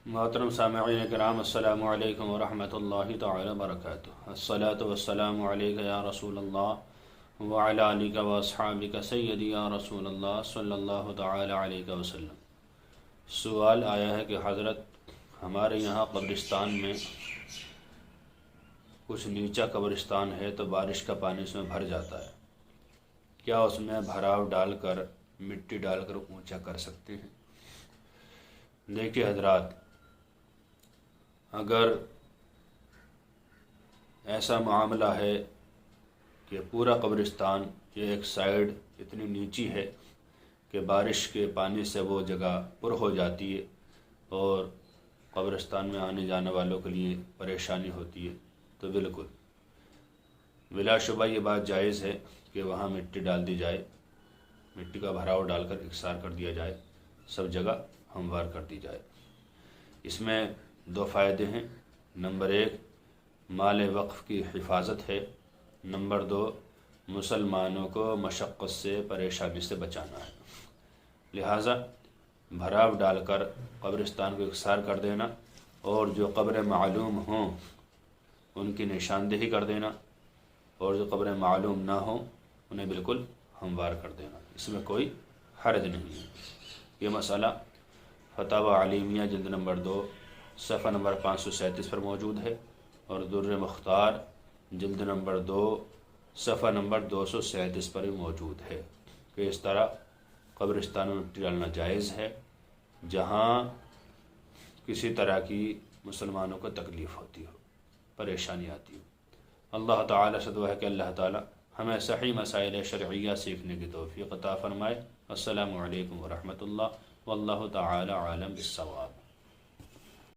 محترم سامعین کرام، السلام علیکم ورحمۃ اللہ تعالی وبرکاتہ۔ الصلاۃ والسلام علیک یا رسول اللہ وعلی آلک واصحابک سیدی یا رسول اللہ صلی اللہ تعالی علیہ وسلم۔ سوال آیا ہے کہ حضرت ہمارے یہاں قبرستان میں کچھ نیچا قبرستان ہے تو بارش کا پانی اس میں بھر جاتا ہے، کیا اس میں بھراؤ ڈال کر مٹی ڈال کر اونچا کر سکتے ہیں؟ دیکھیے حضرات، اگر ایسا معاملہ ہے کہ پورا قبرستان یہ ایک سائیڈ اتنی نیچی ہے کہ بارش کے پانی سے وہ جگہ پر ہو جاتی ہے اور قبرستان میں آنے جانے والوں کے لیے پریشانی ہوتی ہے، تو بالکل بلا شبہ یہ بات جائز ہے کہ وہاں مٹی ڈال دی جائے، مٹی کا بھراؤ ڈال کر اکسار کر دیا جائے، سب جگہ ہموار کر دی جائے۔ اس میں دو فائدے ہیں۔ نمبر ایک، مال وقف کی حفاظت ہے۔ نمبر دو، مسلمانوں کو مشقت سے پریشانی سے بچانا ہے۔ لہٰذا بھراؤ ڈال کر قبرستان کو اکسار کر دینا اور جو قبر معلوم ہوں ان کی نشاندہی کر دینا اور جو قبر معلوم نہ ہوں انہیں بالکل ہموار کر دینا، اس میں کوئی حرج نہیں ہے۔ یہ مسئلہ فتاوی علیمیہ جلد نمبر 2 صفحہ نمبر 537 پر موجود ہے اور در مختار جلد نمبر 2 صفحہ نمبر 237 پر موجود ہے کہ اس طرح قبرستان میں مٹی ڈالنا جائز ہے جہاں کسی طرح کی مسلمانوں کو تکلیف ہوتی ہو، پریشانی آتی ہو۔ اللہ تعالیٰ سے دعا ہے کہ اللہ تعالیٰ ہمیں صحیح مسائل شرعیہ سیکھنے کی توفیق عطا فرمائے۔ السلام علیکم ورحمۃ اللہ، واللہ تعالی عالم بالصواب۔